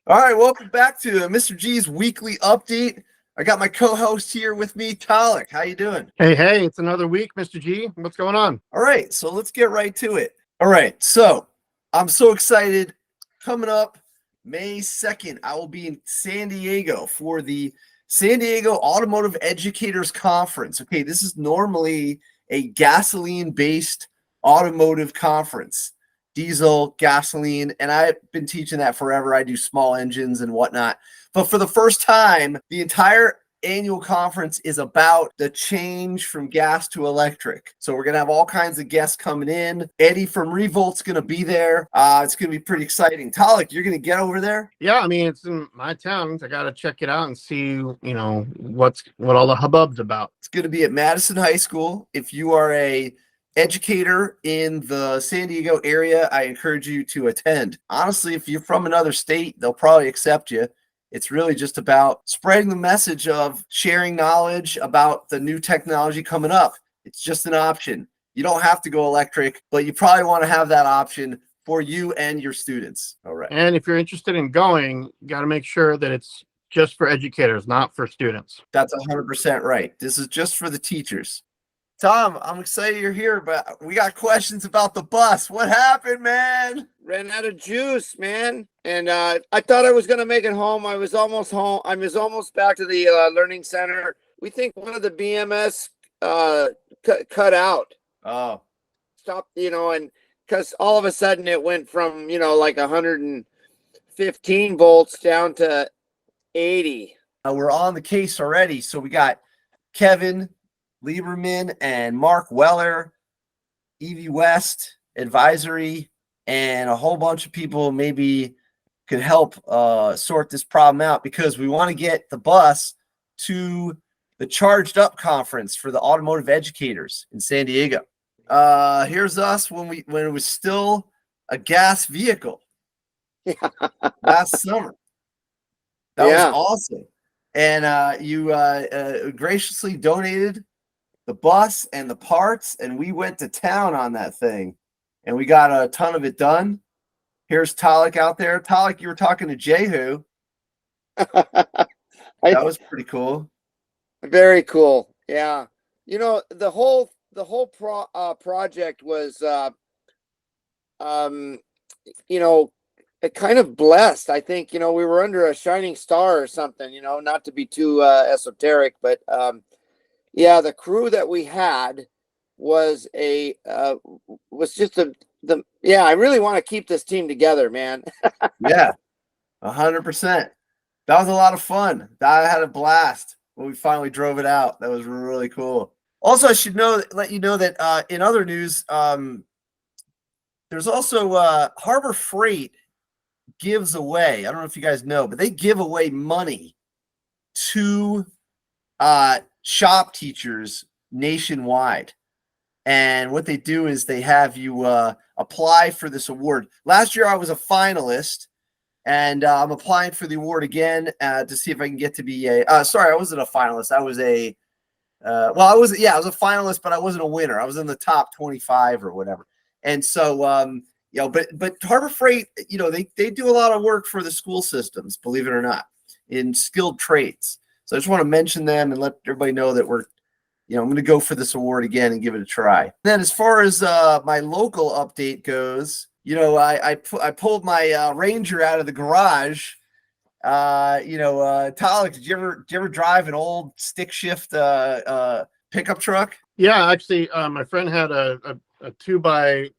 All right, welcome back to Mr. G's weekly update. I got my co-host here with me, Talik. How you doing? Hey, it's another week, Mr. G. What's going on? All right, so let's get right to it. All right, so I'm so excited. Coming up May 2nd, I will be in San Diego for the San Diego Automotive Educators Conference. Okay, this is normally a gasoline-based automotive conference. Diesel, gasoline, and I've been teaching that forever. I do small engines and whatnot. But for the first time, the entire annual conference is about the change from gas to electric. So we're going to have all kinds of guests coming in. Eddie from Revolt's going to be there. It's going to be pretty exciting. Talik, you're going to get over there? Yeah, I mean, it's in my town. I got to check it out and see, what all the hubbub's about. It's going to be at Madison High School. If you are a educator in the San Diego area, I encourage you to attend. Honestly, if you're from another state, they'll probably accept you. It's really just about spreading the message of sharing knowledge about the new technology coming up. It's just an option. You don't have to go electric, but you probably want to have that option for you and your students. All right. And if you're interested in going, you got to make sure that it's just for educators, not for students. That's 100% right. This is just for the teachers. Tom, I'm excited you're here, but we got questions about the bus. What happened, man? Ran out of juice, man. And I thought I was going to make it home. I was almost home. I was almost back to the learning center. We think one of the BMS cut out. Oh. Stopped, and because all of a sudden it went from, like 115 volts down to 80. We're on the case already. So we got Kevin Lieberman and Mark Weller, EV West Advisory, and a whole bunch of people maybe could help sort this problem out, because we want to get the bus to the Charged Up conference for the automotive educators in San Diego. Here's us when it was still a gas vehicle last summer. That was awesome. And you graciously donated the bus and the parts, and we went to town on that thing, and we got a ton of it done. Here's Talik out there. Talik, you were talking to Jehu. That was pretty cool. Very cool. Yeah. The whole project was, kind of blessed. I think, we were under a shining star or something, not to be too esoteric, but yeah, the crew that we had was I really want to keep this team together, man. Yeah, 100%. That was a lot of fun. I had a blast when we finally drove it out. That was really cool. Also, I should let you know that in other news, there's also Harbor Freight gives away, I don't know if you guys know, but they give away money to shop teachers nationwide. And what they do is they have you apply for this award. Last year I was a finalist, and I'm applying for the award again to see if I can get to be sorry, I wasn't a finalist. I was I was a finalist, but I wasn't a winner. I was in the top 25 or whatever. And so but Harbor Freight, they do a lot of work for the school systems, believe it or not, in skilled trades. So I just want to mention them and let everybody know that I'm going to go for this award again and give it a try. Then as far as my local update goes, I pulled my Ranger out of the garage. Talik, did you ever drive an old stick shift pickup truck? Yeah, actually, my friend had a 2x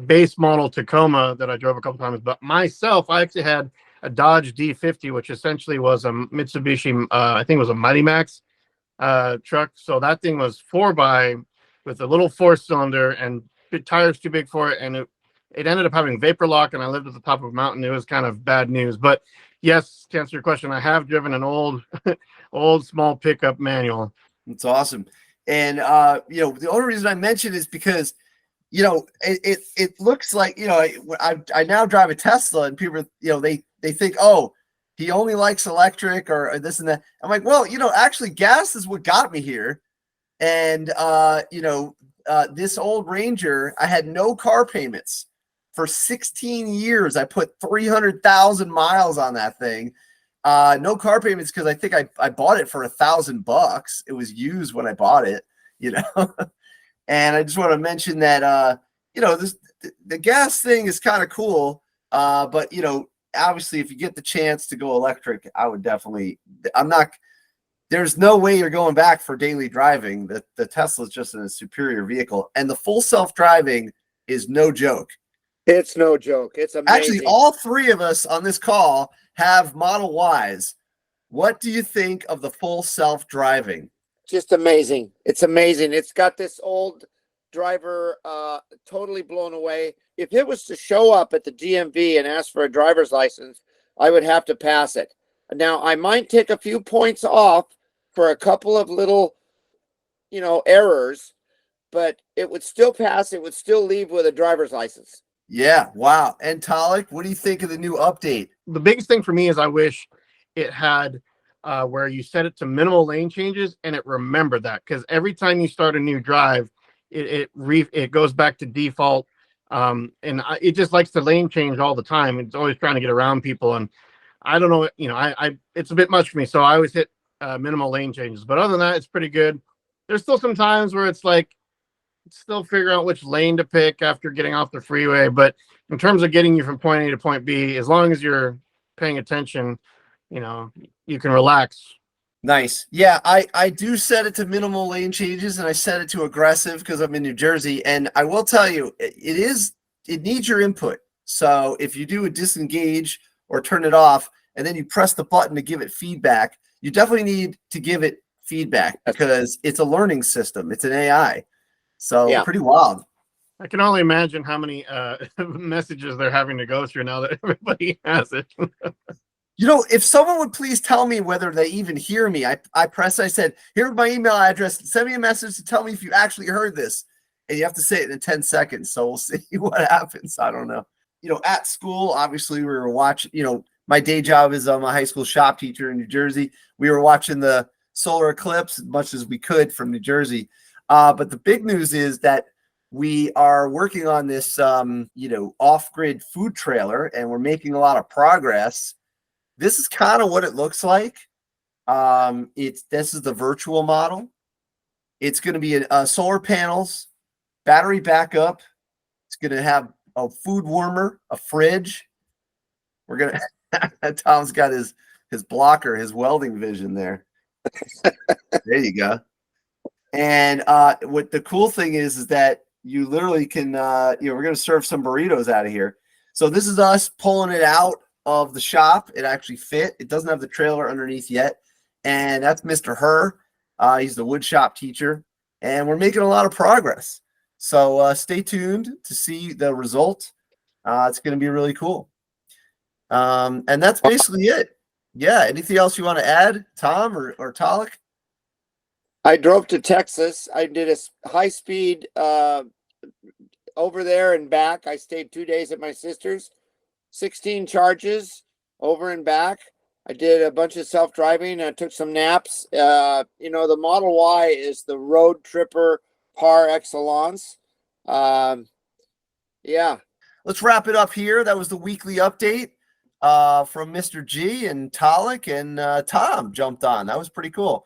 base model Tacoma that I drove a couple times, but myself, I actually had a Dodge D50, which essentially was a Mitsubishi, I think it was a Mighty Max truck. So that thing was 4x with a little 4-cylinder, and tires too big for it, and it ended up having vapor lock, and I lived at the top of a mountain. It was kind of bad news. But yes, to answer your question, I have driven an old small pickup manual. It's awesome. And the only reason I mention is because it looks like I now drive a Tesla, and people they think, oh, he only likes electric or this and that. I'm like, well, actually gas is what got me here. And this old Ranger, I had no car payments for 16 years. I put 300,000 miles on that thing. No car payments because I think I bought it for $1,000. It was used when I bought it, you know. And I just want to mention that you know, the gas thing is kind of cool, but you know, obviously, if you get the chance to go electric, I would definitely. There's no way you're going back for daily driving. The Tesla is just a superior vehicle, and the full self-driving is no joke. It's no joke. It's amazing. Actually, all three of us on this call have Model Ys. What do you think of the full self-driving? Just amazing. It's amazing. It's got this old driver totally blown away. If it was to show up at the DMV and ask for a driver's license, I would have to pass it. Now, I might take a few points off for a couple of little, you know, errors, but it would still pass. It would still leave with a driver's license. Yeah, wow. And Talik, what do you think of the new update? The biggest thing for me is I wish it had where you set it to minimal lane changes and it remembered that, because every time you start a new drive, it goes back to default, and it just likes to lane change all the time. It's always trying to get around people, and I don't know, you know, I it's a bit much for me, so I always hit minimal lane changes. But other than that, it's pretty good. There's still some times where it's like still figuring out which lane to pick after getting off the freeway. But in terms of getting you from point A to point B, as long as you're paying attention, you know, you can relax. Nice. Yeah, I do set it to minimal lane changes, and I set it to aggressive because I'm in New Jersey. And I will tell you, it needs your input. So if you do a disengage or turn it off, and then you press the button to give it feedback, you definitely need to give it feedback because it's a learning system. It's an AI. So Yeah. pretty wild. I can only imagine how many messages they're having to go through now that everybody has it. You know, if someone would please tell me whether they even hear me, I said, here's my email address. Send me a message to tell me if you actually heard this. And you have to say it in 10 seconds. So we'll see what happens. I don't know. You know, at school, obviously we were watching, you know, my day job is I'm a high school shop teacher in New Jersey. We were watching the solar eclipse as much as we could from New Jersey. But the big news is that we are working on this, you know, off-grid food trailer, and we're making a lot of progress. This is kind of what it looks like. This is the virtual model. It's going to be solar panels, battery backup. It's going to have a food warmer, a fridge. We're going to, Tom's got his blocker, his welding vision there. There you go. And what the cool thing is that you literally can, you know, we're going to serve some burritos out of here. So this is us pulling it out of the shop. It actually fit. It doesn't have the trailer underneath yet. And that's Mr. Herr. He's the wood shop teacher. And we're making a lot of progress. So stay tuned to see the result. It's going to be really cool. And that's basically it. Yeah. Anything else you want to add, Tom or Talik? I drove to Texas. I did a high speed over there and back. I stayed 2 days at my sister's. 16 charges over and back. I did a bunch of self-driving. I took some naps. You know, the Model Y is the road tripper par excellence. Yeah. Let's wrap it up here. That was the weekly update from Mr. G, and Talik and Tom jumped on. That was pretty cool.